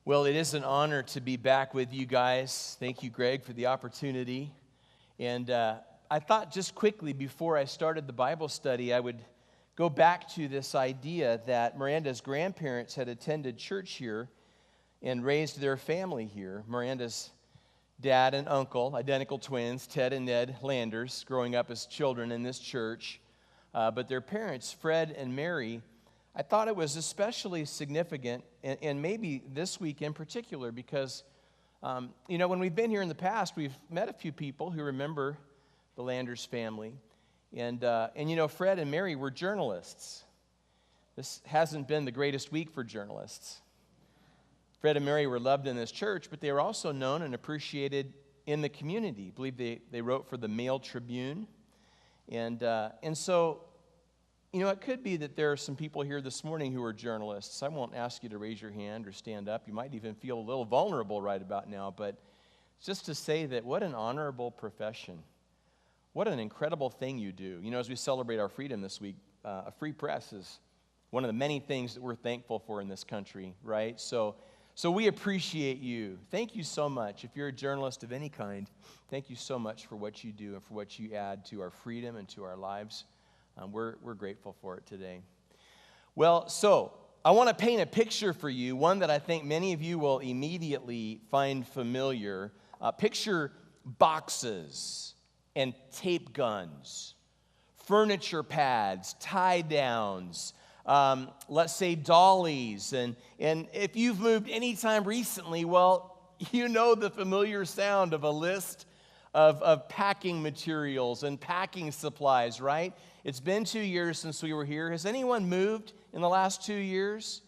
Well, it is an honor to be back with you guys. Thank you, Greg, for the opportunity. And I thought just quickly before I started the Bible study, I would go back to this idea that Miranda's grandparents had attended church here and raised their family here. Miranda's dad and uncle, identical twins, Ted and Ned Landers, growing up as children in this church. But their parents, Fred and Mary, I thought it was especially significant, and maybe this week in particular, because, when we've been here in the past, we've met a few people who remember the Landers family. And Fred and Mary were journalists. This hasn't been the greatest week for journalists. Fred and Mary were loved in this church, but they were also known and appreciated in the community. I believe they wrote for the Mail Tribune. And so, it could be that there are some people here this morning who are journalists. I won't ask you to raise your hand or stand up. You might even feel a little vulnerable right about now, but just to say that what an honorable profession. What an incredible thing you do. As we celebrate our freedom this week, a free press is one of the many things that we're thankful for in this country, right? So we appreciate you. Thank you so much. If you're a journalist of any kind, thank you so much for what you do and for what you add to our freedom and to our lives. We're grateful for it today. Well, so I want to paint a picture for you, one that I think many of you will immediately find familiar. Picture boxes and tape guns, furniture pads, tie downs, let's say dollies. And if you've moved anytime recently, well, you know the familiar sound of a list of packing materials and packing supplies, right? It's been 2 years since we were here. Has anyone moved in the last 2 years?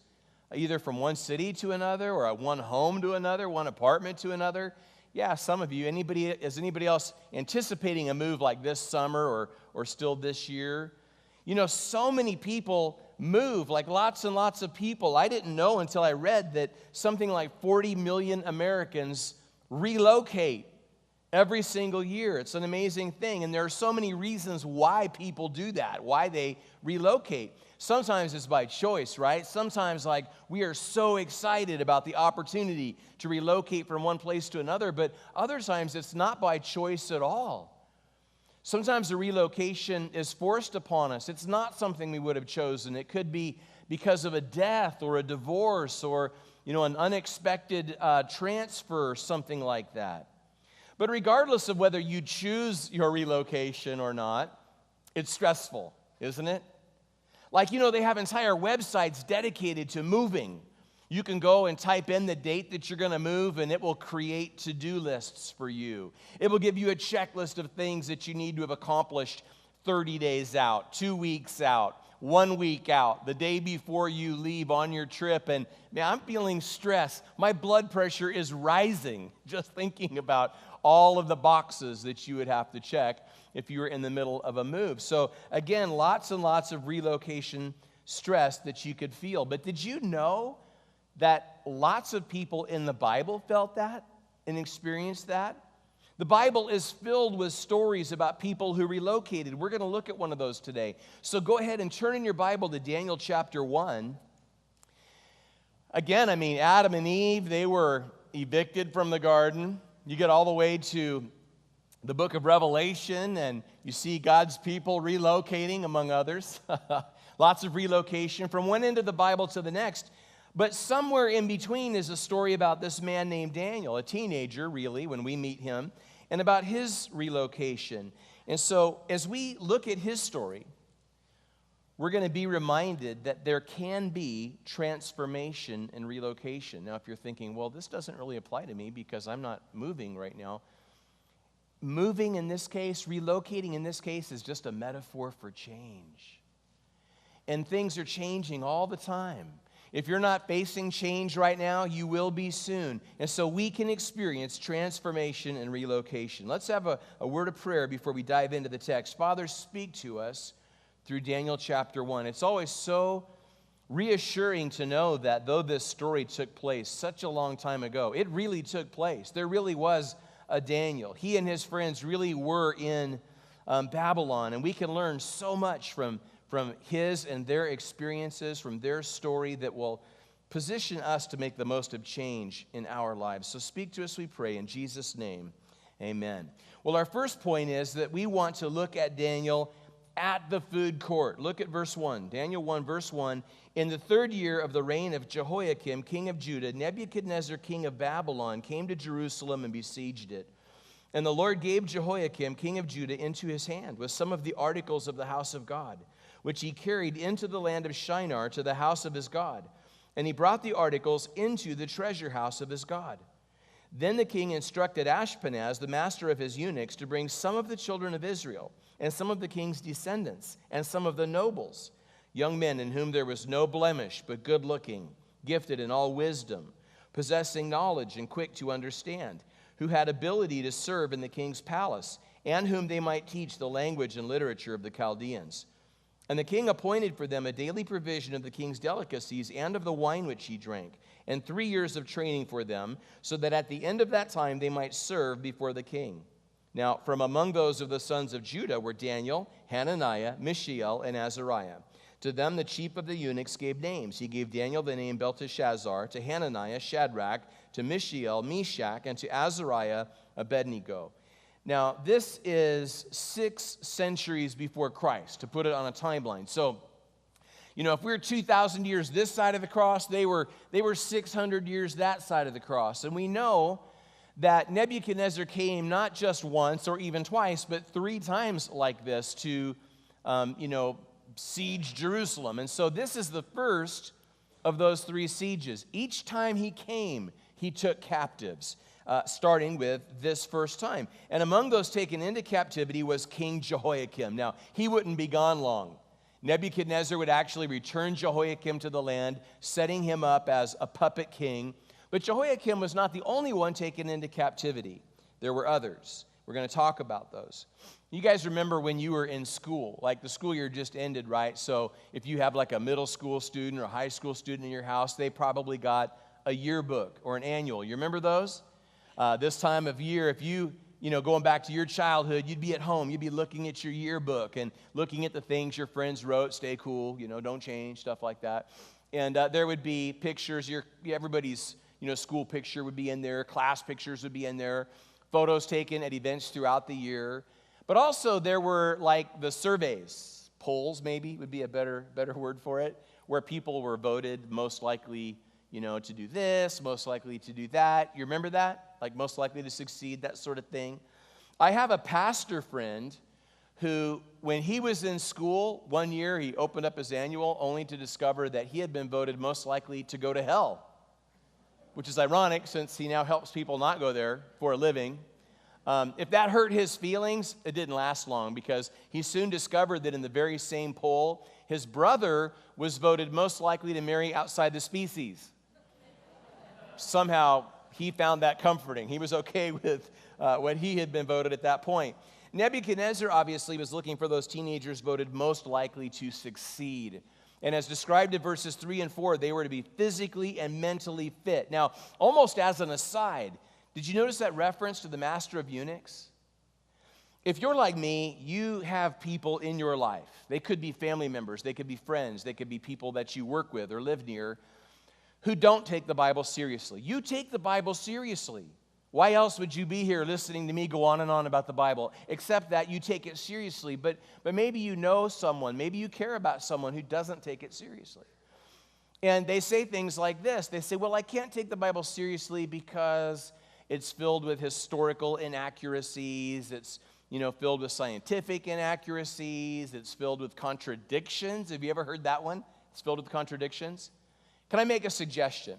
Either from one city to another, or one home to another, one apartment to another? Yeah, some of you. Is anybody else anticipating a move like this summer or still this year? So many people move, like lots and lots of people. I didn't know until I read that something like 40 million Americans relocate every single year. It's an amazing thing. And there are so many reasons why people do that, why they relocate. Sometimes it's by choice, right? Sometimes, we are so excited about the opportunity to relocate from one place to another, but other times it's not by choice at all. Sometimes the relocation is forced upon us. It's not something we would have chosen. It could be because of a death or a divorce or, an unexpected transfer or something like that. But regardless of whether you choose your relocation or not, it's stressful, isn't it? They have entire websites dedicated to moving. You can go and type in the date that you're going to move, and it will create to-do lists for you. It will give you a checklist of things that you need to have accomplished 30 days out, 2 weeks out, 1 week out, the day before you leave on your trip. And man, I'm feeling stressed. My blood pressure is rising just thinking about all of the boxes that you would have to check if you were in the middle of a move. So again, lots and lots of relocation stress that you could feel. But did you know that lots of people in the Bible felt that and experienced that? The Bible is filled with stories about people who relocated. We're going to look at one of those today. So go ahead and turn in your Bible to Daniel chapter 1. Again, Adam and Eve, they were evicted from the garden. You get all the way to the book of Revelation, and you see God's people relocating, among others. Lots of relocation from one end of the Bible to the next. But somewhere in between is a story about this man named Daniel, a teenager, really, when we meet him, and about his relocation. And so as we look at his story, we're going to be reminded that there can be transformation and relocation. Now, if you're thinking, well, this doesn't really apply to me because I'm not moving right now. Moving in this case, relocating in this case, is just a metaphor for change. And things are changing all the time. If you're not facing change right now, you will be soon. And so we can experience transformation and relocation. Let's have a word of prayer before we dive into the text. Father, speak to us through Daniel chapter 1. It's always so reassuring to know that though this story took place such a long time ago, it really took place. There really was a Daniel. He and his friends really were in Babylon, and we can learn so much from his and their experiences, from their story that will position us to make the most of change in our lives. So speak to us, we pray, in Jesus' name, amen. Well, our first point is that we want to look at Daniel at the food court. Look at verse 1. Daniel 1, verse 1. In the 3rd year of the reign of Jehoiakim, king of Judah, Nebuchadnezzar, king of Babylon, came to Jerusalem and besieged it. And the Lord gave Jehoiakim, king of Judah, into his hand with some of the articles of the house of God, which he carried into the land of Shinar to the house of his God. And he brought the articles into the treasure house of his God. Then the king instructed Ashpenaz, the master of his eunuchs, to bring some of the children of Israel, and some of the king's descendants, and some of the nobles, young men in whom there was no blemish, but good-looking, gifted in all wisdom, possessing knowledge and quick to understand, who had ability to serve in the king's palace, and whom they might teach the language and literature of the Chaldeans. And the king appointed for them a daily provision of the king's delicacies and of the wine which he drank, and 3 years of training for them, so that at the end of that time they might serve before the king. Now, from among those of the sons of Judah were Daniel, Hananiah, Mishael, and Azariah. To them the chief of the eunuchs gave names. He gave Daniel the name Belteshazzar, to Hananiah, Shadrach, to Mishael, Meshach, and to Azariah, Abednego. Now, this is 6 centuries before Christ, to put it on a timeline. So, if we're 2,000 years this side of the cross, they were 600 years that side of the cross. And we know that Nebuchadnezzar came not just once or even twice, but 3 times like this to, siege Jerusalem. And so this is the first of those 3 sieges. Each time he came, he took captives. Starting with this first time. And among those taken into captivity was King Jehoiakim. Now, he wouldn't be gone long. Nebuchadnezzar would actually return Jehoiakim to the land, setting him up as a puppet king. But Jehoiakim was not the only one taken into captivity. There were others. We're going to talk about those. You guys remember when you were in school, like the school year just ended, right? So if you have like a middle school student or a high school student in your house, they probably got a yearbook or an annual. You remember those? This time of year, if you going back to your childhood, you'd be at home. You'd be looking at your yearbook and looking at the things your friends wrote, stay cool, don't change, stuff like that. And there would be pictures. Everybody's, school picture would be in there. Class pictures would be in there. Photos taken at events throughout the year. But also there were like the surveys, polls maybe would be a better word for it, where people were voted most likely to do this, most likely to do that. You remember that? Like most likely to succeed, that sort of thing. I have a pastor friend who, when he was in school, one year he opened up his annual only to discover that he had been voted most likely to go to hell, which is ironic since he now helps people not go there for a living. If that hurt his feelings, it didn't last long because he soon discovered that in the very same poll, his brother was voted most likely to marry outside the species. Somehow, he found that comforting. He was okay with what he had been voted at that point. Nebuchadnezzar obviously was looking for those teenagers voted most likely to succeed. And as described in verses 3 and 4, they were to be physically and mentally fit. Now, almost as an aside, did you notice that reference to the master of eunuchs? If you're like me, you have people in your life. They could be family members. They could be friends. They could be people that you work with or live near who don't take the Bible seriously. You take the Bible seriously. Why else would you be here listening to me go on and on about the Bible, except that you take it seriously? But maybe you know someone, maybe you care about someone who doesn't take it seriously. And they say things like this. They say, well, I can't take the Bible seriously because it's filled with historical inaccuracies. It's filled with scientific inaccuracies. It's filled with contradictions. Have you ever heard that one? It's filled with contradictions. Can I make a suggestion?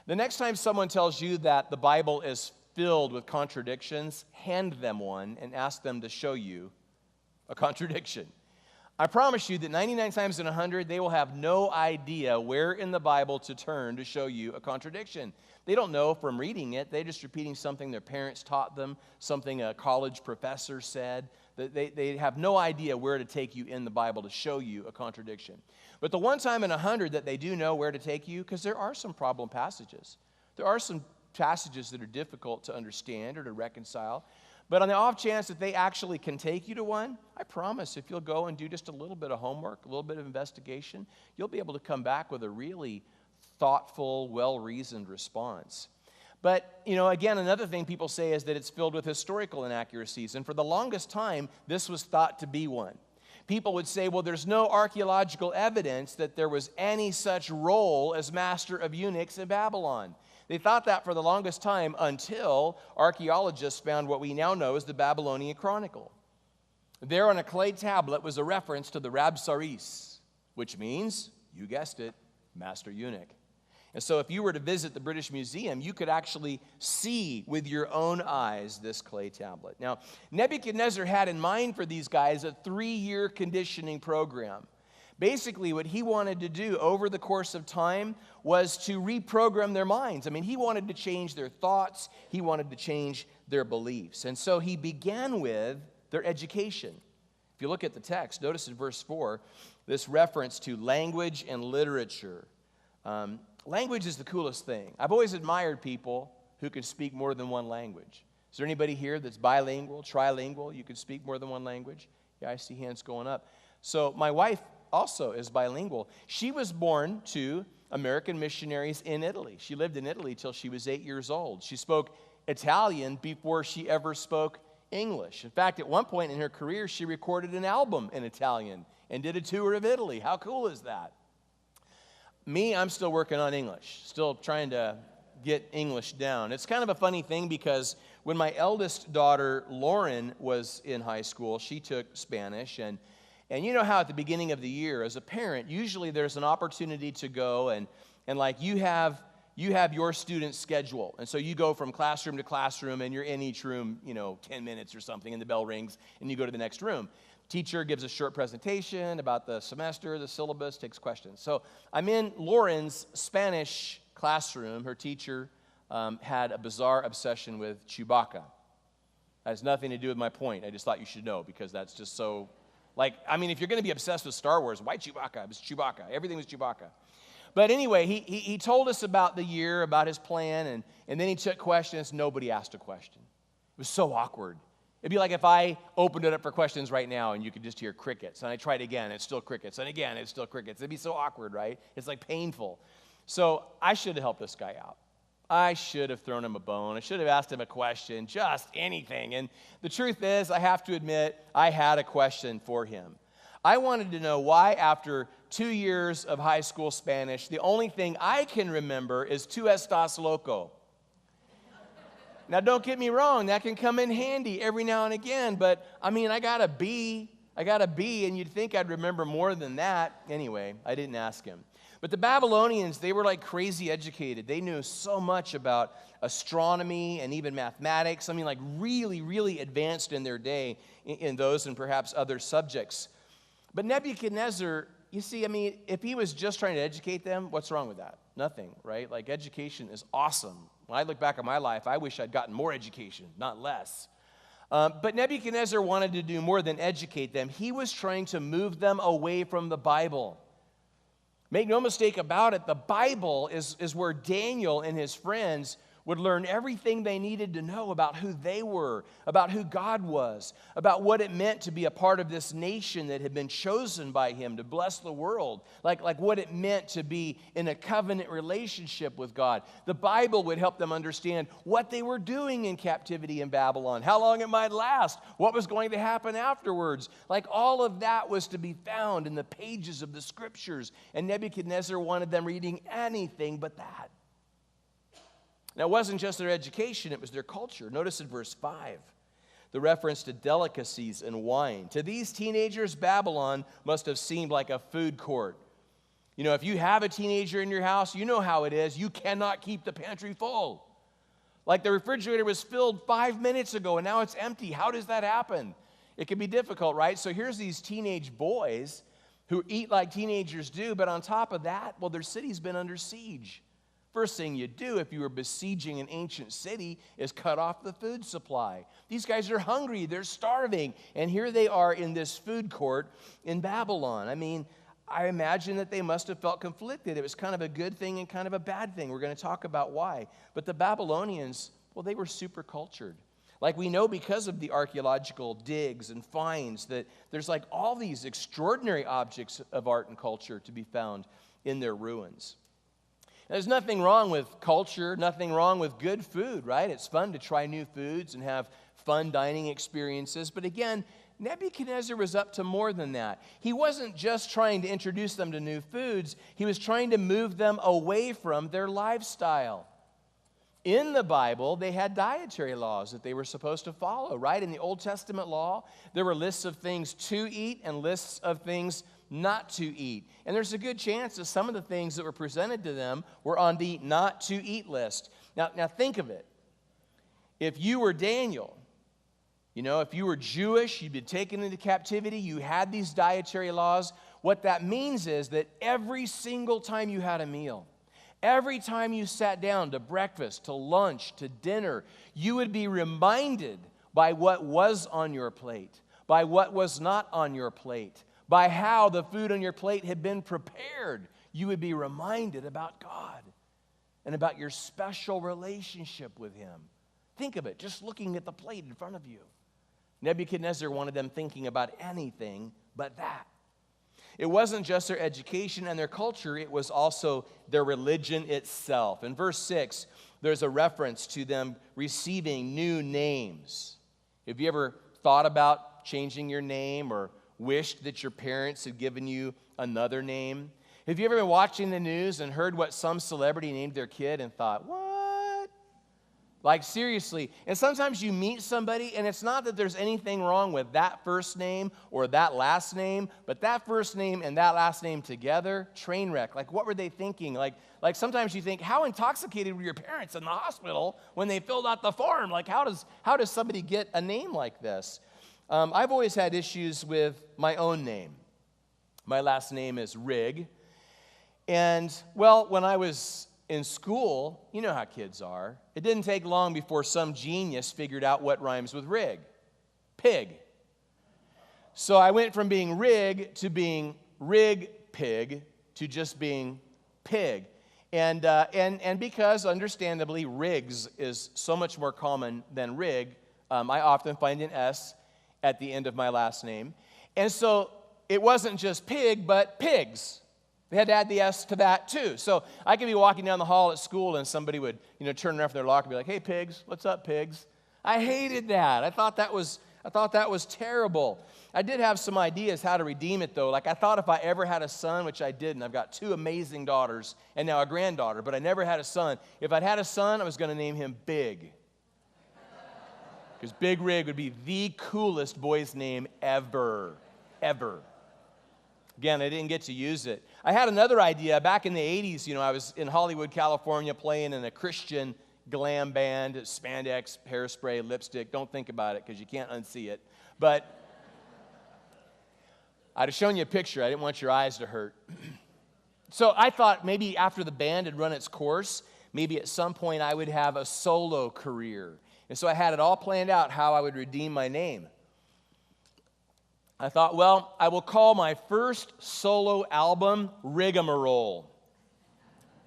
The next time someone tells you that the Bible is filled with contradictions, hand them one and ask them to show you a contradiction. I promise you that 99 times in 100, they will have no idea where in the Bible to turn to show you a contradiction. They don't know from reading it. They're just repeating something their parents taught them, something a college professor said. They have no idea where to take you in the Bible to show you a contradiction. But the one time in 100 that they do know where to take you, because there are some problem passages. There are some passages that are difficult to understand or to reconcile. But on the off chance that they actually can take you to one, I promise if you'll go and do just a little bit of homework, a little bit of investigation, you'll be able to come back with a really thoughtful, well-reasoned response. But, again, another thing people say is that it's filled with historical inaccuracies. And for the longest time, this was thought to be one. People would say, well, there's no archaeological evidence that there was any such role as master of eunuchs in Babylon. They thought that for the longest time until archaeologists found what we now know as the Babylonian Chronicle. There on a clay tablet was a reference to the Rabsaris, which means, you guessed it, master eunuch. And so if you were to visit the British Museum, you could actually see with your own eyes this clay tablet. Now, Nebuchadnezzar had in mind for these guys a 3-year conditioning program. Basically, what he wanted to do over the course of time was to reprogram their minds. I mean, he wanted to change their thoughts. He wanted to change their beliefs. And so he began with their education. If you look at the text, notice in verse 4, this reference to language and literature. Language is the coolest thing. I've always admired people who can speak more than one language. Is there anybody here that's bilingual, trilingual? You can speak more than one language? Yeah, I see hands going up. So my wife also is bilingual. She was born to American missionaries in Italy. She lived in Italy till she was 8 years old. She spoke Italian before she ever spoke English. In fact, at one point in her career, she recorded an album in Italian and did a tour of Italy. How cool is that? Me, I'm still working on English, still trying to get English down. It's kind of a funny thing because when my eldest daughter, Lauren, was in high school, she took Spanish. And you know how at the beginning of the year, as a parent, usually there's an opportunity to go and like you have your student's schedule. And so you go from classroom to classroom and you're in each room, 10 minutes or something, and the bell rings and you go to the next room. Teacher gives a short presentation about the semester, the syllabus, takes questions. So I'm in Lauren's Spanish classroom. Her teacher had a bizarre obsession with Chewbacca. That has nothing to do with my point. I just thought you should know because that's just so, if you're going to be obsessed with Star Wars, why Chewbacca? It was Chewbacca. Everything was Chewbacca. But anyway, he told us about the year, about his plan, and then he took questions. Nobody asked a question. It was so awkward. It'd be like if I opened it up for questions right now and you could just hear crickets. And I tried again, it's still crickets. And again, it's still crickets. It'd be so awkward, right? It's like painful. So I should have helped this guy out. I should have thrown him a bone. I should have asked him a question, just anything. And the truth is, I have to admit, I had a question for him. I wanted to know why, after 2 years of high school Spanish, the only thing I can remember is "tú estás loco." Now, don't get me wrong, that can come in handy every now and again, but, I got a B, and you'd think I'd remember more than that. Anyway, I didn't ask him. But the Babylonians, they were like crazy educated. They knew so much about astronomy and even mathematics. Really, really advanced in their day in those and perhaps other subjects. But Nebuchadnezzar, you see, if he was just trying to educate them, what's wrong with that? Nothing, right? Education is awesome. When I look back on my life, I wish I'd gotten more education, not less. But Nebuchadnezzar wanted to do more than educate them. He was trying to move them away from the Bible. Make no mistake about it, the Bible is where Daniel and his friends would learn everything they needed to know about who they were, about who God was, about what it meant to be a part of this nation that had been chosen by him to bless the world, like what it meant to be in a covenant relationship with God. The Bible would help them understand what they were doing in captivity in Babylon, how long it might last, what was going to happen afterwards. All of that was to be found in the pages of the scriptures, and Nebuchadnezzar wanted them reading anything but that. Now, it wasn't just their education, it was their culture. Notice in verse 5, the reference to delicacies and wine. To these teenagers, Babylon must have seemed like a food court. If you have a teenager in your house, you know how it is. You cannot keep the pantry full. The refrigerator was filled 5 minutes ago, and now it's empty. How does that happen? It can be difficult, right? So here's these teenage boys who eat like teenagers do, but on top of that, their city's been under siege. First thing you do if you were besieging an ancient city is cut off the food supply. These guys are hungry, they're starving, and here they are in this food court in Babylon. I imagine that they must have felt conflicted. It was kind of a good thing and kind of a bad thing. We're going to talk about why. But the Babylonians, they were super cultured. We know because of the archaeological digs and finds that there's all these extraordinary objects of art and culture to be found in their ruins. There's nothing wrong with culture, nothing wrong with good food, right? It's fun to try new foods and have fun dining experiences. But again, Nebuchadnezzar was up to more than that. He wasn't just trying to introduce them to new foods. He was trying to move them away from their lifestyle. In the Bible, they had dietary laws that they were supposed to follow, right? In the Old Testament law, there were lists of things to eat and lists of things not to eat. And there's a good chance that some of the things that were presented to them were on the not to eat list. Now think of it. If you were Daniel, if you were Jewish, you'd been taken into captivity, you had these dietary laws. What that means is that every single time you had a meal, every time you sat down to breakfast, to lunch, to dinner, you would be reminded by what was on your plate, by what was not on your plate, by how the food on your plate had been prepared. You would be reminded about God and about your special relationship with Him. Think of it, just looking at the plate in front of you. Nebuchadnezzar wanted them thinking about anything but that. It wasn't just their education and their culture, it was also their religion itself. In verse 6, there's a reference to them receiving new names. Have you ever thought about changing your name or wished that your parents had given you another name? Have you ever been watching the news and heard what some celebrity named their kid and thought, what? Like, seriously. And sometimes you meet somebody, and it's not that there's anything wrong with that first name or that last name, but that first name and that last name together, train wreck. Like, what were they thinking? Like sometimes you think, how intoxicated were your parents in the hospital when they filled out the form? Like, how does somebody get a name like this? I've always had issues with my own name. My last name is Rigg. And, well, when I was in school, you know how kids are. It didn't take long before some genius figured out what rhymes with Rigg. Pig. So I went from being Rigg to being Rigg Pig to just being Pig. And because, understandably, Riggs is so much more common than Rigg, I often find an S at the end of my last name. And so it wasn't just pig, but pigs. They had to add the S to that too. So I could be walking down the hall at school and somebody would, turn around from their locker and be like, hey, pigs, what's up, pigs? I hated that. I thought that was terrible. I did have some ideas how to redeem it, though. Like, I thought if I ever had a son, which I didn't. I've got 2 amazing daughters and now a granddaughter, but I never had a son. If I'd had a son, I was going to name him Big. Because Big Rigg would be the coolest boy's name ever. Again, I didn't get to use it. I had another idea. Back in the 80s, I was in Hollywood, California, playing in a Christian glam band, spandex, hairspray, lipstick. Don't think about it because you can't unsee it. But I'd have shown you a picture. I didn't want your eyes to hurt. So I thought maybe after the band had run its course, maybe at some point I would have a solo career. And so I had it all planned out how I would redeem my name. I thought, well, I will call my first solo album Riggamarole,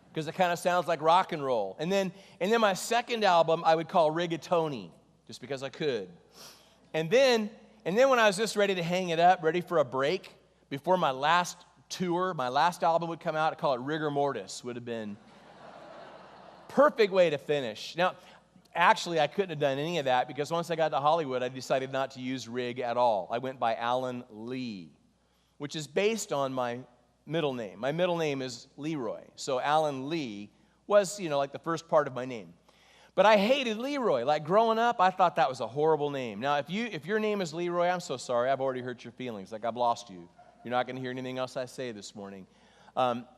because it kind of sounds like rock and roll. And then my second album I would call Rigatoni, just because I could. And then when I was just ready to hang it up, ready for a break, before my last tour, my last album would come out, I'd call it Rigor Mortis, would have been perfect way to finish. Now, actually, I couldn't have done any of that because once I got to Hollywood, I decided not to use Rigg at all. I went by Alan Lee, which is based on my middle name. My middle name is Leroy, so Alan Lee was, like the first part of my name. But I hated Leroy. Like, growing up, I thought that was a horrible name. Now, if your name is Leroy, I'm so sorry. I've already hurt your feelings. Like, I've lost you. You're not going to hear anything else I say this morning.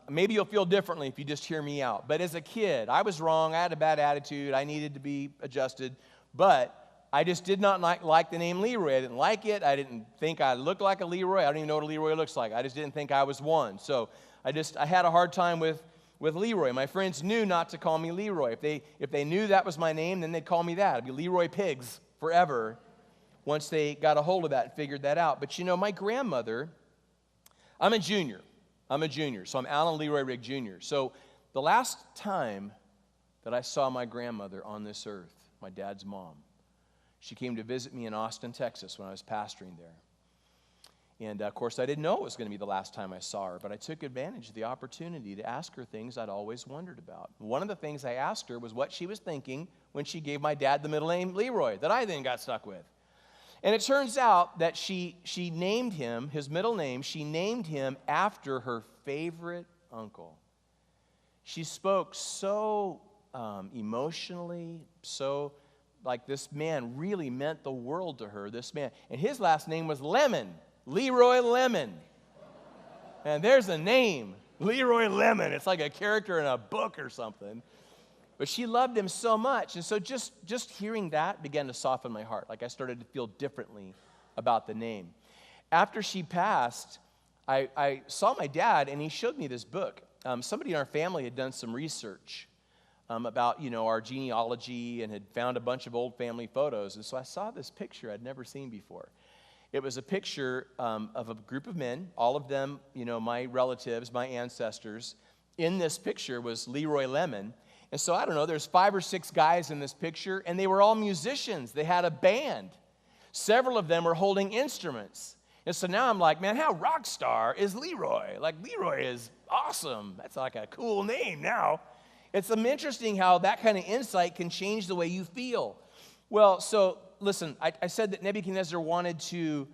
Maybe you'll feel differently if you just hear me out. But as a kid, I was wrong. I had a bad attitude. I needed to be adjusted. But I just did not like the name Leroy. I didn't like it. I didn't think I looked like a Leroy. I don't even know what a Leroy looks like. I just didn't think I was one. So I had a hard time with Leroy. My friends knew not to call me Leroy. If they knew that was my name, then they'd call me that. It'd be Leroy Pigs forever once they got a hold of that and figured that out. But my grandmother, I'm a junior, so I'm Alan Leroy Rigg Jr. So the last time that I saw my grandmother on this earth, my dad's mom, she came to visit me in Austin, Texas when I was pastoring there. And, of course, I didn't know it was going to be the last time I saw her, but I took advantage of the opportunity to ask her things I'd always wondered about. One of the things I asked her was what she was thinking when she gave my dad the middle name Leroy that I then got stuck with. And it turns out that she named him, his middle name, she named him after her favorite uncle. She spoke so emotionally, so like this man really meant the world to her, this man. And his last name was Lemon. Leroy Lemon. And there's a name, Leroy Lemon. It's like a character in a book or something. But she loved him so much. And so just hearing that began to soften my heart. Like I started to feel differently about the name. After she passed, I saw my dad, and he showed me this book. Somebody in our family had done some research about, our genealogy and had found a bunch of old family photos. And so I saw this picture I'd never seen before. It was a picture of a group of men, all of them, my relatives, my ancestors. In this picture was Leroy Lemon. And so, I don't know, there's 5 or 6 guys in this picture, and they were all musicians. They had a band. Several of them were holding instruments. And so now I'm like, man, how rock star is Leroy? Like, Leroy is awesome. That's like a cool name now. It's interesting how that kind of insight can change the way you feel. Well, so listen, I said that Nebuchadnezzar wanted to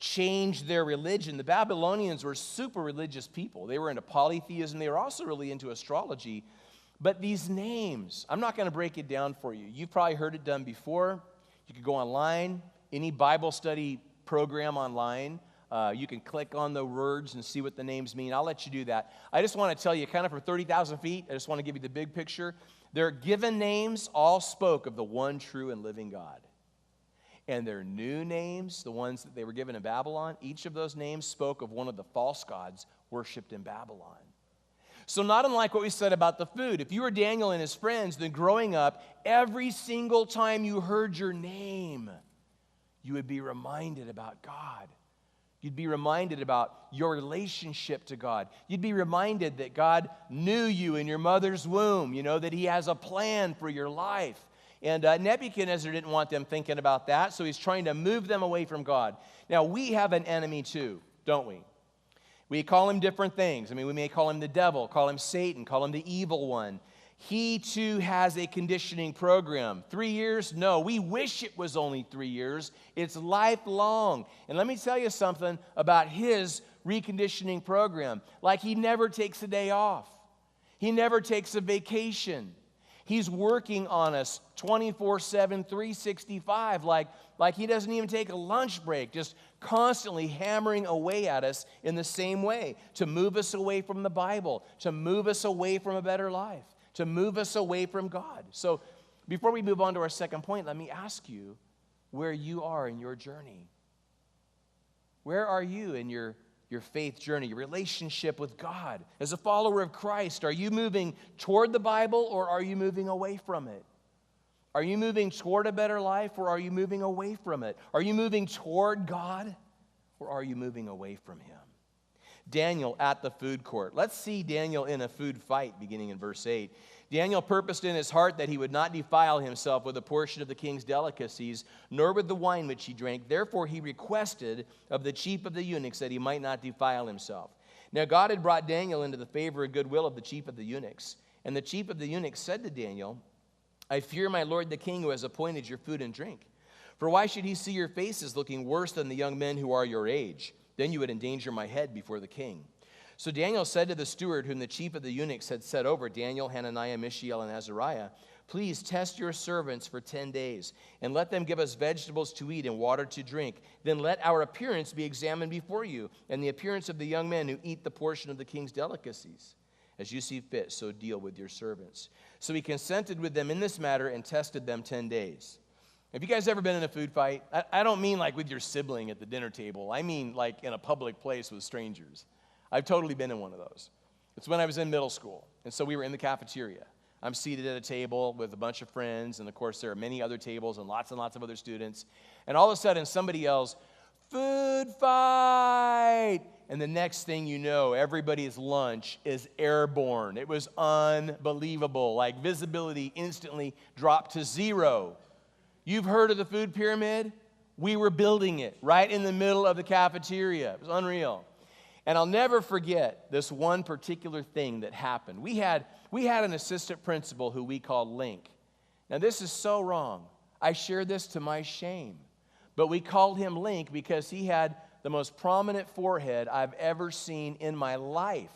change their religion. The Babylonians were super religious people. They were into polytheism. They were also really into astrology. But these names, I'm not going to break it down for you. You've probably heard it done before. You could go online, any Bible study program online. You can click on the words and see what the names mean. I'll let you do that. I just want to tell you, kind of from 30,000 feet, I just want to give you the big picture. Their given names all spoke of the one true and living God. And their new names, the ones that they were given in Babylon, each of those names spoke of one of the false gods worshipped in Babylon. So not unlike what we said about the food, if you were Daniel and his friends, then growing up, every single time you heard your name, you would be reminded about God. You'd be reminded about your relationship to God. You'd be reminded that God knew you in your mother's womb, that he has a plan for your life. And Nebuchadnezzar didn't want them thinking about that, so he's trying to move them away from God. Now, we have an enemy too, don't we? We call him different things. We may call him the devil, call him Satan, call him the evil one. He too has a conditioning program. 3 years? No, we wish it was only 3 years. It's lifelong. And let me tell you something about his reconditioning program. Like, he never takes a day off. He never takes a vacation. He's working on us 24/7, 365, like he doesn't even take a lunch break, just constantly hammering away at us in the same way to move us away from the Bible, to move us away from a better life, to move us away from God. So before we move on to our second point, let me ask you where you are in your journey. Where are you in your faith journey, your relationship with God? As a follower of Christ, are you moving toward the Bible or are you moving away from it? Are you moving toward a better life or are you moving away from it? Are you moving toward God or are you moving away from him? Daniel at the food court. Let's see Daniel in a food fight beginning in verse 8. Daniel purposed in his heart that he would not defile himself with a portion of the king's delicacies, nor with the wine which he drank. Therefore he requested of the chief of the eunuchs that he might not defile himself. Now God had brought Daniel into the favor and goodwill of the chief of the eunuchs. And the chief of the eunuchs said to Daniel, I fear my lord the king who has appointed your food and drink. For why should he see your faces looking worse than the young men who are your age? Then you would endanger my head before the king. So Daniel said to the steward whom the chief of the eunuchs had set over, Daniel, Hananiah, Mishael, and Azariah, please test your servants for 10 days, and let them give us vegetables to eat and water to drink. Then let our appearance be examined before you, and the appearance of the young men who eat the portion of the king's delicacies. As you see fit, so deal with your servants. So he consented with them in this matter and tested them 10 days. Have you guys ever been in a food fight? I don't mean like with your sibling at the dinner table. I mean like in a public place with strangers. I've totally been in one of those. It's when I was in middle school, and so we were in the cafeteria. I'm seated at a table with a bunch of friends, and of course there are many other tables and lots of other students. And all of a sudden somebody yells, food fight! And the next thing you know, everybody's lunch is airborne. It was unbelievable. Like visibility instantly dropped to 0. You've heard of the food pyramid? We were building it right in the middle of the cafeteria. It was unreal. And I'll never forget this one particular thing that happened. We had an assistant principal who we called Link. Now, this is so wrong. I share this to my shame. But we called him Link because he had the most prominent forehead I've ever seen in my life.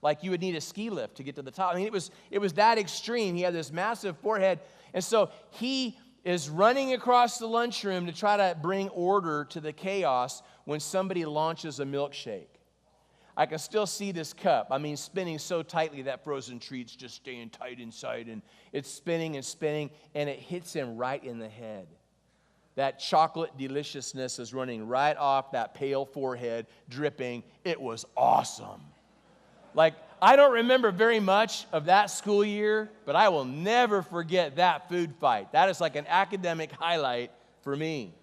Like you would need a ski lift to get to the top. I mean, it was that extreme. He had this massive forehead. And so he is running across the lunchroom to try to bring order to the chaos when somebody launches a milkshake. I can still see this cup. I mean, spinning so tightly that frozen treat's just staying tight inside, and it's spinning and spinning, and it hits him right in the head. That chocolate deliciousness is running right off that pale forehead, dripping. It was awesome. Like, I don't remember very much of that school year, but I will never forget that food fight. That is like an academic highlight for me.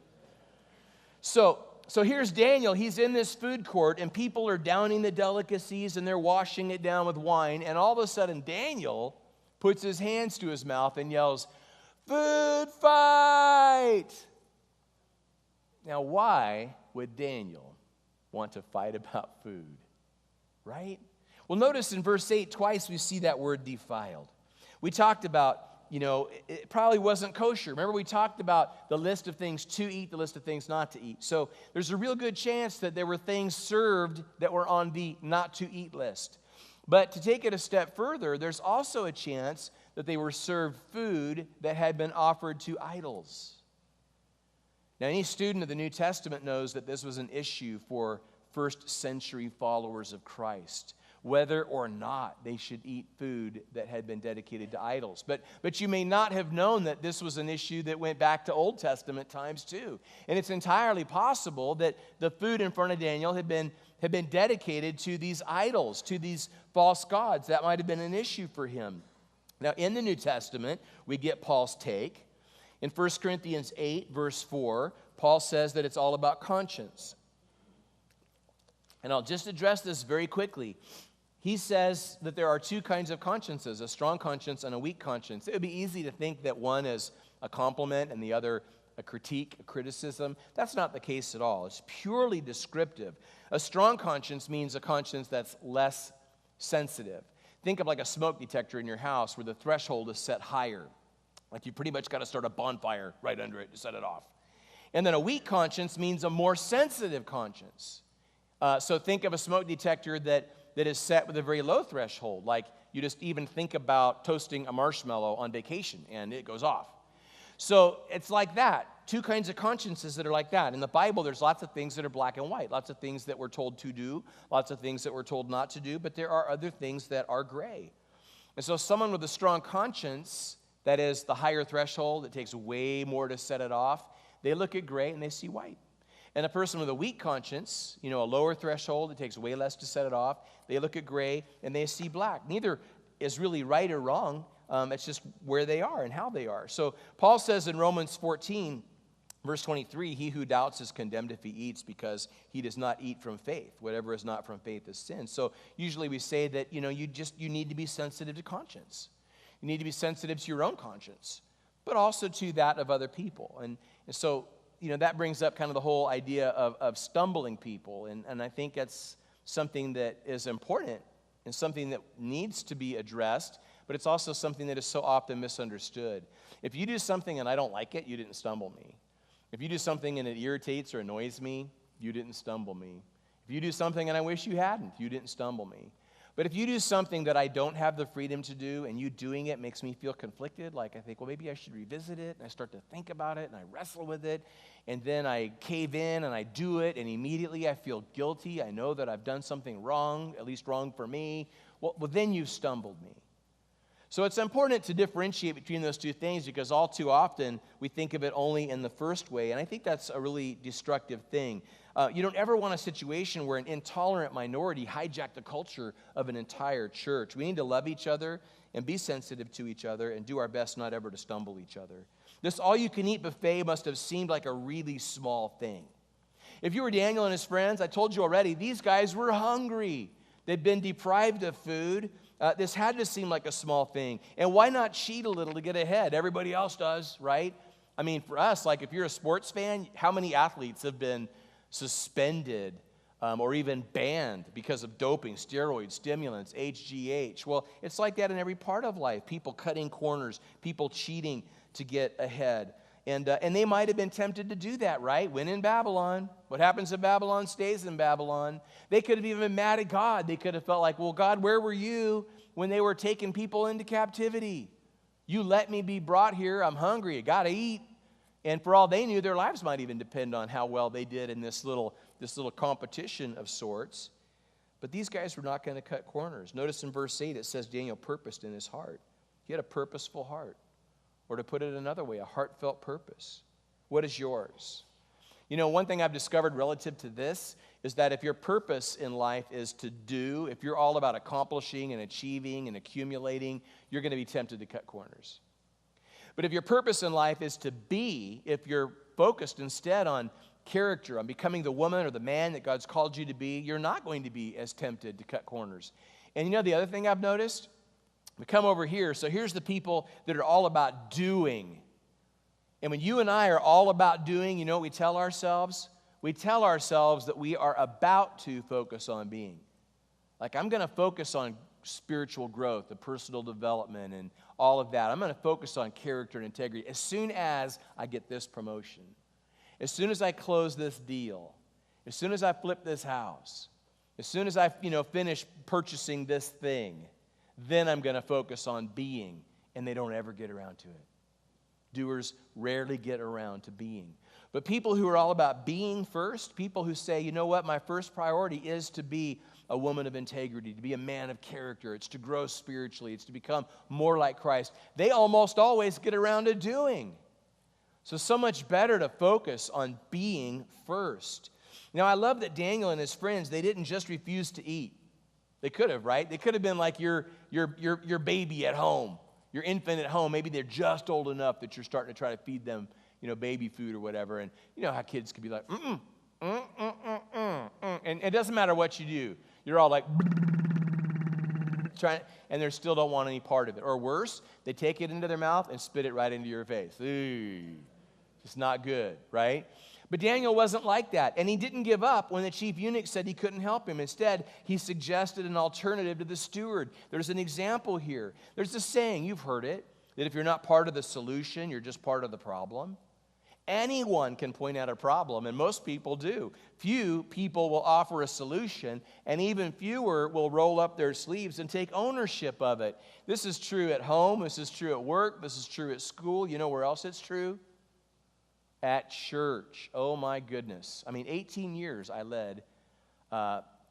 So here's Daniel. He's in this food court, and people are downing the delicacies, and they're washing it down with wine. And all of a sudden, Daniel puts his hands to his mouth and yells, "Food fight!" Now, why would Daniel want to fight about food? Right? Well, notice in verse 8, twice we see that word defiled. We talked about, it probably wasn't kosher. Remember, we talked about the list of things to eat, the list of things not to eat. So there's a real good chance that there were things served that were on the not to eat list. But to take it a step further, there's also a chance that they were served food that had been offered to idols. Now, any student of the New Testament knows that this was an issue for first century followers of Christ, whether or not they should eat food that had been dedicated to idols. But you may not have known that this was an issue that went back to Old Testament times too. And it's entirely possible that the food in front of Daniel had been dedicated to these idols, to these false gods. That might have been an issue for him. Now, in the New Testament, we get Paul's take. In 1 Corinthians 8, verse 4, Paul says that it's all about conscience. And I'll just address this very quickly. He says that there are two kinds of consciences, a strong conscience and a weak conscience. It would be easy to think that one is a compliment and the other a critique, a criticism. That's not the case at all. It's purely descriptive. A strong conscience means a conscience that's less sensitive. Think of like a smoke detector in your house where the threshold is set higher. Like you pretty much got to start a bonfire right under it to set it off. And then a weak conscience means a more sensitive conscience. So think of a smoke detector that is set with a very low threshold. Like you just even think about toasting a marshmallow on vacation and it goes off. So it's like that. Two kinds of consciences that are like that. In the Bible, there's lots of things that are black and white. Lots of things that we're told to do. Lots of things that we're told not to do. But there are other things that are gray. And so someone with a strong conscience, that is the higher threshold, it takes way more to set it off, they look at gray and they see white. And a person with a weak conscience, a lower threshold, it takes way less to set it off, they look at gray and they see black. Neither is really right or wrong. It's just where they are and how they are. So Paul says in Romans 14, verse 23, he who doubts is condemned if he eats because he does not eat from faith. Whatever is not from faith is sin. So usually we say that, you need to be sensitive to conscience. You need to be sensitive to your own conscience, but also to that of other people. And so, that brings up kind of the whole idea of stumbling people. And I think that's something that is important and something that needs to be addressed, but it's also something that is so often misunderstood. If you do something and I don't like it, you didn't stumble me. If you do something and it irritates or annoys me, you didn't stumble me. If you do something and I wish you hadn't, you didn't stumble me. But if you do something that I don't have the freedom to do and you doing it makes me feel conflicted, like I think, well, maybe I should revisit it, and I start to think about it and I wrestle with it, and then I cave in and I do it, and immediately I feel guilty. I know that I've done something wrong, at least wrong for me. Well, then you've stumbled me. So it's important to differentiate between those two things because all too often we think of it only in the first way, and I think that's a really destructive thing. You don't ever want a situation where an intolerant minority hijack the culture of an entire church. We need to love each other and be sensitive to each other and do our best not ever to stumble each other. This all-you-can-eat buffet must have seemed like a really small thing. If you were Daniel and his friends, I told you already, these guys were hungry. They'd been deprived of food. This had to seem like a small thing. And why not cheat a little to get ahead? Everybody else does, right? I mean, for us, like if you're a sports fan, how many athletes have been suspended or even banned because of doping, steroids, stimulants, HGH? Well, it's like that in every part of life. People cutting corners, people cheating to get ahead. And they might have been tempted to do that, right? When in Babylon, what happens in Babylon stays in Babylon. They could have even been mad at God. They could have felt like, well, God, where were you when they were taking people into captivity? You let me be brought here. I'm hungry. I got to eat. And for all they knew, their lives might even depend on how well they did in this little competition of sorts. But these guys were not going to cut corners. Notice in verse 8, it says Daniel purposed in his heart. He had a purposeful heart. Or to put it another way, a heartfelt purpose. What is yours? You know, one thing I've discovered relative to this is that if your purpose in life is to do, if you're all about accomplishing and achieving and accumulating, you're going to be tempted to cut corners. But if your purpose in life is to be, if you're focused instead on character, on becoming the woman or the man that God's called you to be, you're not going to be as tempted to cut corners. And you know the other thing I've noticed? We come over here, so here's the people that are all about doing. And when you and I are all about doing, you know what we tell ourselves? We tell ourselves that we are about to focus on being. Like, I'm going to focus on spiritual growth, the personal development, and all of that. I'm going to focus on character and integrity as soon as I get this promotion, as soon as I close this deal, as soon as I flip this house, as soon as I, finish purchasing this thing. Then I'm going to focus on being, and they don't ever get around to it. Doers rarely get around to being. But people who are all about being first, people who say, you know what, my first priority is to be a woman of integrity, to be a man of character, it's to grow spiritually, it's to become more like Christ, they almost always get around to doing. So much better to focus on being first. Now, I love that Daniel and his friends, they didn't just refuse to eat. They could have, right? They could have been like your baby at home, your infant at home. Maybe they're just old enough that you're starting to try to feed them, baby food or whatever. And you know how kids could be like, and it doesn't matter what you do. You're all like, trying, and they still don't want any part of it. Or worse, they take it into their mouth and spit it right into your face. Ooh, it's not good, right? But Daniel wasn't like that, and he didn't give up when the chief eunuch said he couldn't help him. Instead, he suggested an alternative to the steward. There's an example here. There's a saying, you've heard it, that if you're not part of the solution, you're just part of the problem. Anyone can point out a problem, and most people do. Few people will offer a solution, and even fewer will roll up their sleeves and take ownership of it. This is true at home. This is true at work. This is true at school. You know where else it's true? At church. Oh my goodness. 18 years I led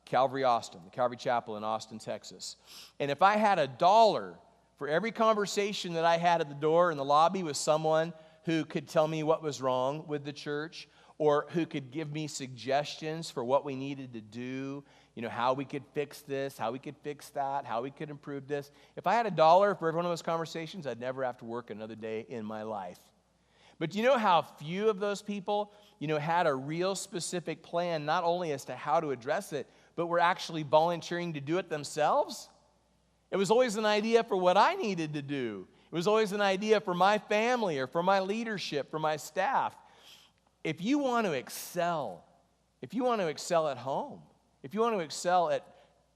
Calvary Austin, the Calvary Chapel in Austin, Texas. And if I had $1 for every conversation that I had at the door in the lobby with someone who could tell me what was wrong with the church or who could give me suggestions for what we needed to do, how we could fix this, how we could fix that, how we could improve this. If I had $1 for every one of those conversations, I'd never have to work another day in my life. But do you know how few of those people, had a real specific plan, not only as to how to address it, but were actually volunteering to do it themselves? It was always an idea for what I needed to do. It was always an idea for my family or for my leadership, for my staff. If you want to excel at home, if you want to excel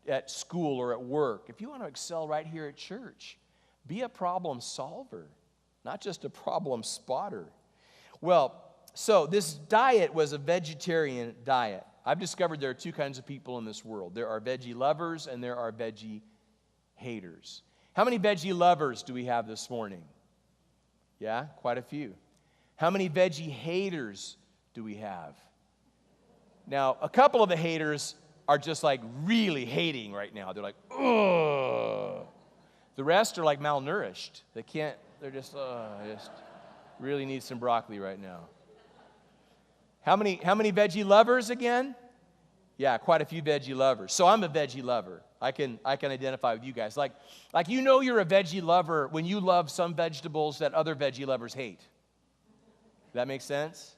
at school or at work, if you want to excel right here at church, be a problem solver. Not just a problem spotter. Well, so this diet was a vegetarian diet. I've discovered there are two kinds of people in this world. There are veggie lovers and there are veggie haters. How many veggie lovers do we have this morning? Yeah, quite a few. How many veggie haters do we have? Now, a couple of the haters are just like really hating right now. They're like, ugh. The rest are like malnourished. They're just really need some broccoli right now. How many veggie lovers again? Yeah, quite a few veggie lovers. So I'm a veggie lover. I can identify with you guys. Like you're a veggie lover when you love some vegetables that other veggie lovers hate. Does that make sense?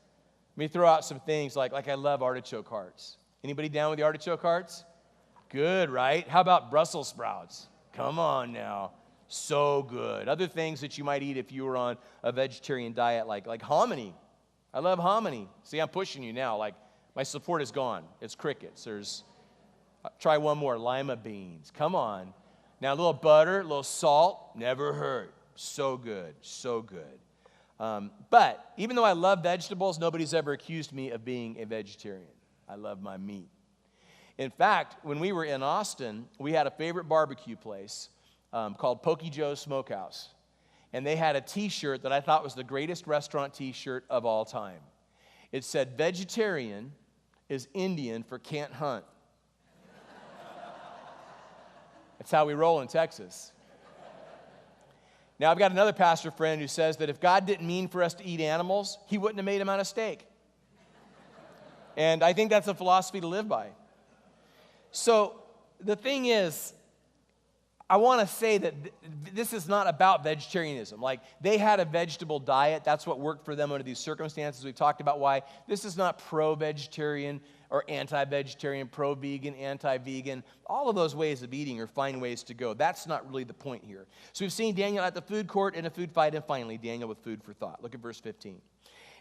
Let me throw out some things like I love artichoke hearts. Anybody down with the artichoke hearts? Good, right? How about Brussels sprouts? Come on now. So good. Other things that you might eat if you were on a vegetarian diet, like hominy. I love hominy. See, I'm pushing you now. Like, my support is gone. It's crickets. Try one more, lima beans. Come on. Now, a little butter, a little salt, never hurt. So good, so good. But even though I love vegetables, nobody's ever accused me of being a vegetarian. I love my meat. In fact, when we were in Austin, we had a favorite barbecue place called Pokey Joe's Smokehouse. And they had a T-shirt that I thought was the greatest restaurant T-shirt of all time. It said, "Vegetarian is Indian for can't hunt." That's how we roll in Texas. Now, I've got another pastor friend who says that if God didn't mean for us to eat animals, he wouldn't have made them out of steak. And I think that's a philosophy to live by. So the thing is, I want to say that this is not about vegetarianism. Like, they had a vegetable diet. That's what worked for them under these circumstances. We've talked about why. This is not pro-vegetarian or anti-vegetarian, pro-vegan, anti-vegan. All of those ways of eating are fine ways to go. That's not really the point here. So we've seen Daniel at the food court in a food fight, and finally, Daniel with food for thought. Look at verse 15.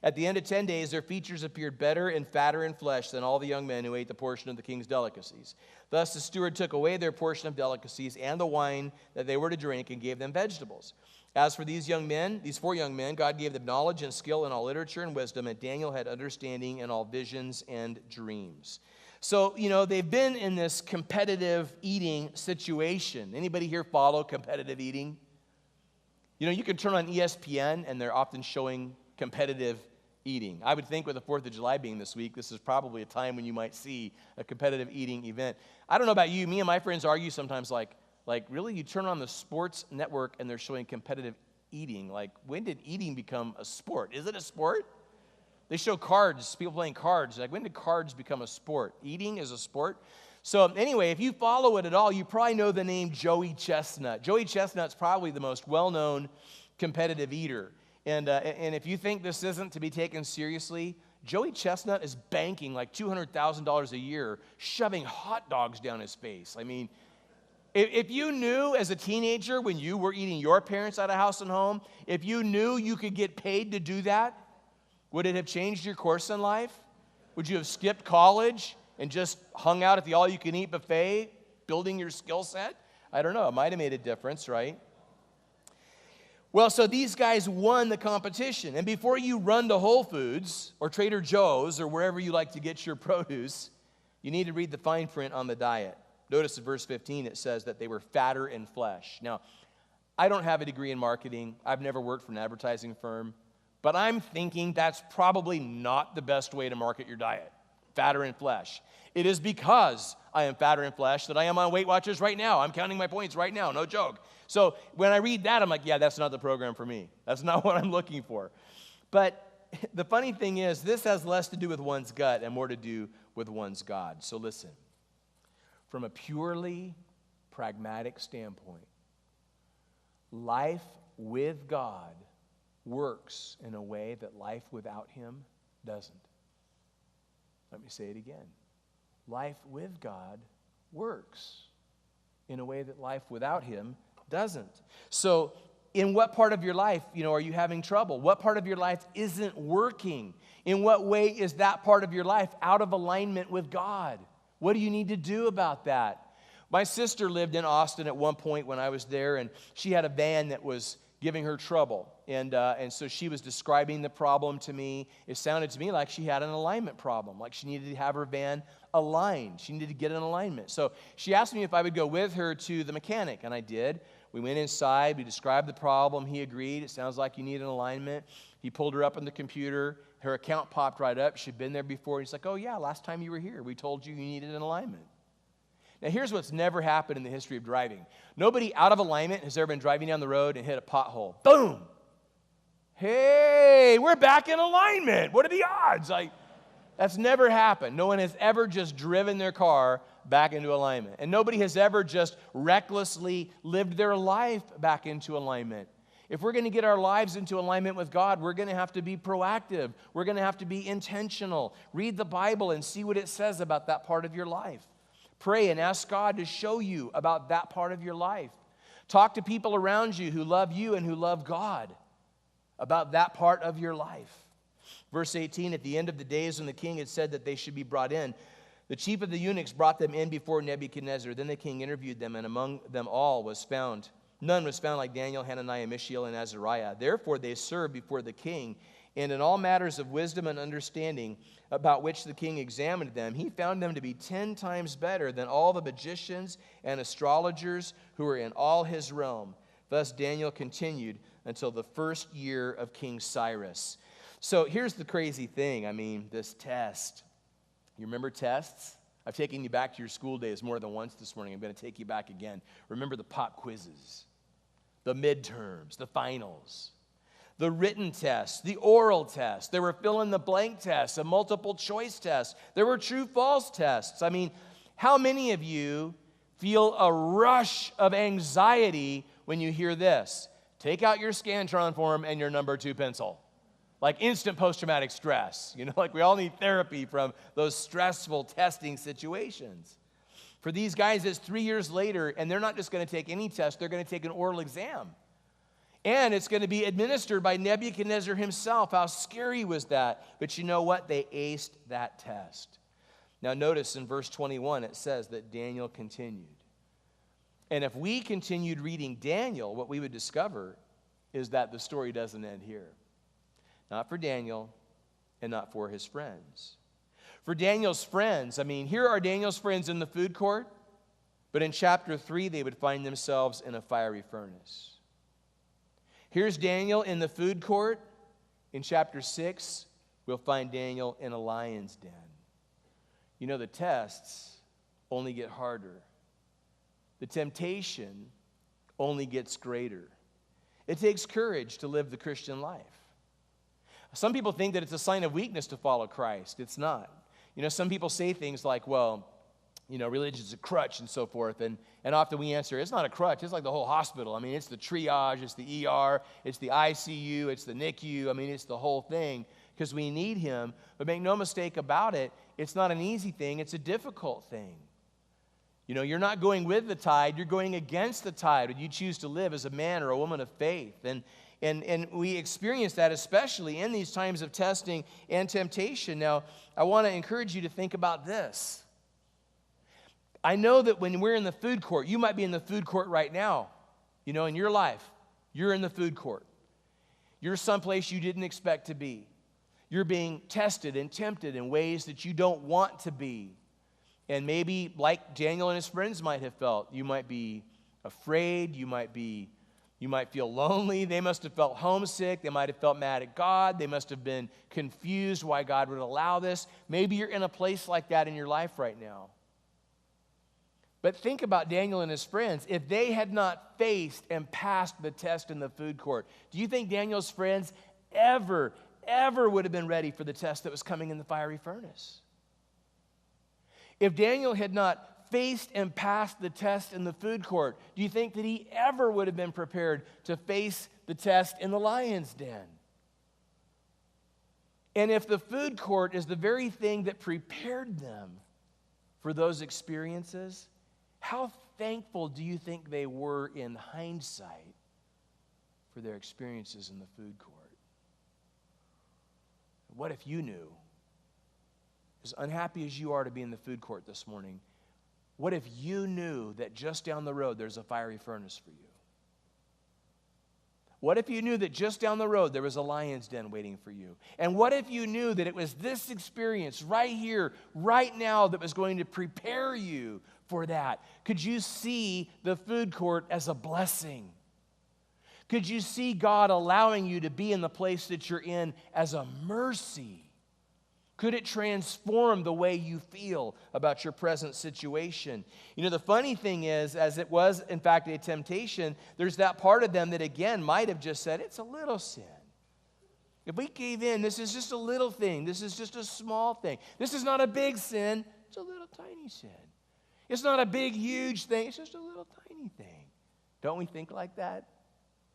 At the end of 10 days, their features appeared better and fatter in flesh than all the young men who ate the portion of the king's delicacies. Thus the steward took away their portion of delicacies and the wine that they were to drink and gave them vegetables. As for these four young men, God gave them knowledge and skill in all literature and wisdom, and Daniel had understanding in all visions and dreams. So, they've been in this competitive eating situation. Anybody here follow competitive eating? You can turn on ESPN, and they're often showing competitive eating. I would think with the 4th of July being this week, this is probably a time when you might see a competitive eating event. I don't know about you. Me and my friends argue sometimes like really, you turn on the sports network and they're showing competitive eating. Like, when did eating become a sport? Is it a sport? They show cards, people playing cards. Like, when did cards become a sport? Eating is a sport. So anyway, if you follow it at all, you probably know the name Joey Chestnut. Joey Chestnut's probably the most well-known competitive eater. And if you think this isn't to be taken seriously, Joey Chestnut is banking like $200,000 a year, shoving hot dogs down his face. I mean, if you knew as a teenager when you were eating your parents out of house and home, if you knew you could get paid to do that, would it have changed your course in life? Would you have skipped college and just hung out at the all-you-can-eat buffet, building your skill set? I don't know. It might have made a difference, right? Well, so these guys won the competition. And before you run to Whole Foods or Trader Joe's or wherever you like to get your produce, you need to read the fine print on the diet. Notice in verse 15 it says that they were fatter in flesh. Now, I don't have a degree in marketing. I've never worked for an advertising firm. But I'm thinking that's probably not the best way to market your diet. Fatter in flesh. It is because I am fatter in flesh that I am on Weight Watchers right now. I'm counting my points right now, no joke. So when I read that, I'm like, yeah, that's not the program for me. That's not what I'm looking for. But the funny thing is, this has less to do with one's gut and more to do with one's God. So listen, from a purely pragmatic standpoint, life with God works in a way that life without Him doesn't. Let me say it again. Life with God works in a way that life without Him doesn't. So in what part of your life, are you having trouble? What part of your life isn't working? In what way is that part of your life out of alignment with God? What do you need to do about that? My sister lived in Austin at one point when I was there, and she had a van that was giving her trouble. And so she was describing the problem to me. It sounded to me like she had an alignment problem, like she needed to have her van aligned. She needed to get in alignment. So she asked me if I would go with her to the mechanic, and I did. We went inside. We described the problem. He agreed. It sounds like you need an alignment. He pulled her up on the computer. Her account popped right up. She'd been there before. He's like, oh, yeah, last time you were here, we told you needed an alignment. Now, here's what's never happened in the history of driving. Nobody out of alignment has ever been driving down the road and hit a pothole. Boom! Hey, we're back in alignment. What are the odds? That's never happened. No one has ever just driven their car back into alignment. And nobody has ever just recklessly lived their life back into alignment. If we're going to get our lives into alignment with God, we're going to have to be proactive. We're going to have to be intentional. Read the Bible and see what it says about that part of your life. Pray and ask God to show you about that part of your life. Talk to people around you who love you and who love God about that part of your life. Verse 18, at the end of the days when the king had said that they should be brought in, the chief of the eunuchs brought them in before Nebuchadnezzar. Then the king interviewed them, and among them all none was found like Daniel, Hananiah, Mishael, and Azariah. Therefore they served before the king, and in all matters of wisdom and understanding about which the king examined them, he found them to be 10 times better than all the magicians and astrologers who were in all his realm. Thus Daniel continued until the first year of King Cyrus. So here's the crazy thing. This test. You remember tests? I've taken you back to your school days more than once this morning. I'm going to take you back again. Remember the pop quizzes, the midterms, the finals, the written tests, the oral tests. There were fill-in-the-blank tests, a multiple-choice test. There were true-false tests. How many of you feel a rush of anxiety when you hear this? Take out your Scantron form and your number 2 pencil. Like instant post-traumatic stress. Like we all need therapy from those stressful testing situations. For these guys, it's 3 years later, and they're not just going to take any test, they're going to take an oral exam. And it's going to be administered by Nebuchadnezzar himself. How scary was that? But you know what? They aced that test. Now notice in verse 21, it says that Daniel continued. And if we continued reading Daniel, what we would discover is that the story doesn't end here. Not for Daniel and not for his friends. For Daniel's friends, here are Daniel's friends in the food court, but in chapter 3, they would find themselves in a fiery furnace. Here's Daniel in the food court. In chapter 6, we'll find Daniel in a lion's den. The tests only get harder. The temptation only gets greater. It takes courage to live the Christian life. Some people think that it's a sign of weakness to follow Christ. It's not. Some people say things like, religion is a crutch and so forth. And often we answer, it's not a crutch. It's like the whole hospital. It's the triage, it's the ER, it's the ICU, it's the NICU. It's the whole thing because we need him. But make no mistake about it, it's not an easy thing. It's a difficult thing. You're not going with the tide. You're going against the tide when you choose to live as a man or a woman of faith. And we experience that especially in these times of testing and temptation. Now, I want to encourage you to think about this. I know that when we're in the food court, you might be in the food court right now. In your life, you're in the food court. You're someplace you didn't expect to be. You're being tested and tempted in ways that you don't want to be. And maybe like Daniel and his friends might have felt, you might be afraid, you might feel lonely. They must have felt homesick. They might have felt mad at God. They must have been confused why God would allow this. Maybe you're in a place like that in your life right now. But think about Daniel and his friends. If they had not faced and passed the test in the food court, do you think Daniel's friends ever would have been ready for the test that was coming in the fiery furnace? If Daniel had not faced and passed the test in the food court, do you think that he ever would have been prepared to face the test in the lion's den? And if the food court is the very thing that prepared them for those experiences, how thankful do you think they were in hindsight for their experiences in the food court? What if you knew, as unhappy as you are to be in the food court this morning, what if you knew that just down the road there's a fiery furnace for you? What if you knew that just down the road there was a lion's den waiting for you? And what if you knew that it was this experience right here, right now, that was going to prepare you for that? Could you see the food court as a blessing? Could you see God allowing you to be in the place that you're in as a mercy? Could it transform the way you feel about your present situation? The funny thing is, as it was, in fact, a temptation, there's that part of them that, again, might have just said, it's a little sin. If we gave in, this is just a little thing. This is just a small thing. This is not a big sin. It's a little tiny sin. It's not a big, huge thing. It's just a little tiny thing. Don't we think like that?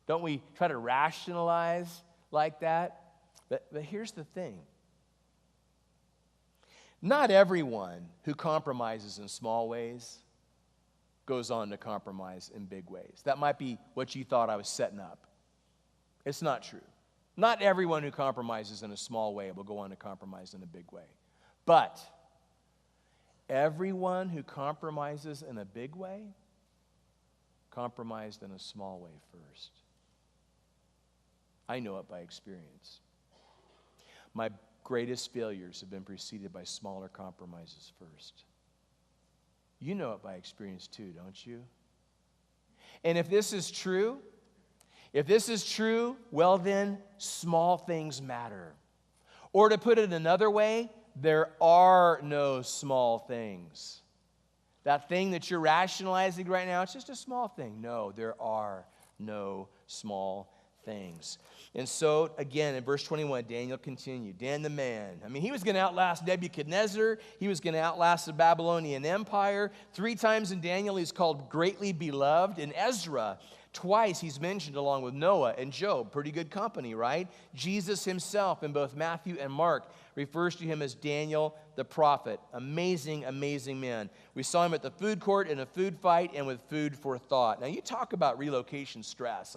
Don't we try to rationalize like that? But here's the thing. Not everyone who compromises in small ways goes on to compromise in big ways. That might be what you thought I was setting up. It's not true. Not everyone who compromises in a small way will go on to compromise in a big way. But everyone who compromises in a big way compromised in a small way first. I know it by experience. My greatest failures have been preceded by smaller compromises first. You know it by experience too, don't you? And if this is true, well then, small things matter. Or to put it another way, there are no small things. That thing that you're rationalizing right now, it's just a small thing. No, there are no small things. And so, again, in verse 21, Daniel continued. Dan the man, he was going to outlast Nebuchadnezzar. He was going to outlast the Babylonian Empire. 3 times in Daniel, he's called greatly beloved. In Ezra, twice he's mentioned along with Noah and Job. Pretty good company, right? Jesus himself in both Matthew and Mark refers to him as Daniel the prophet. Amazing, amazing man. We saw him at the food court in a food fight and with food for thought. Now, you talk about relocation stress.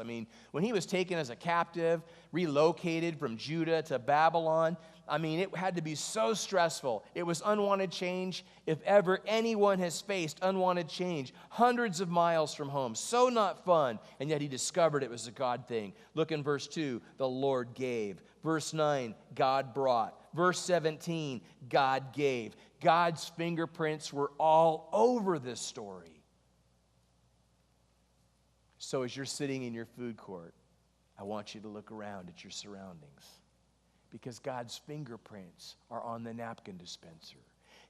When he was taken as a captive, relocated from Judah to Babylon, it had to be so stressful. It was unwanted change. If ever anyone has faced unwanted change, hundreds of miles from home, so not fun, and yet he discovered it was a God thing. Look in verse 2, the Lord gave. Verse 9, God brought. Verse 17, God gave. God's fingerprints were all over this story. So as you're sitting in your food court, I want you to look around at your surroundings, because God's fingerprints are on the napkin dispenser.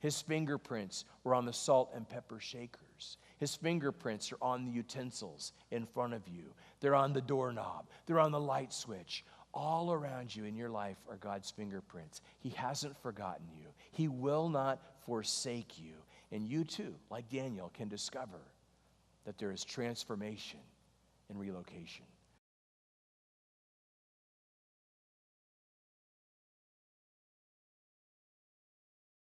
His fingerprints were on the salt and pepper shakers. His fingerprints are on the utensils in front of you. They're on the doorknob. They're on the light switch. All around you in your life are God's fingerprints. He hasn't forgotten you. He will not forsake you. And you too, like Daniel, can discover that there is transformation and relocation.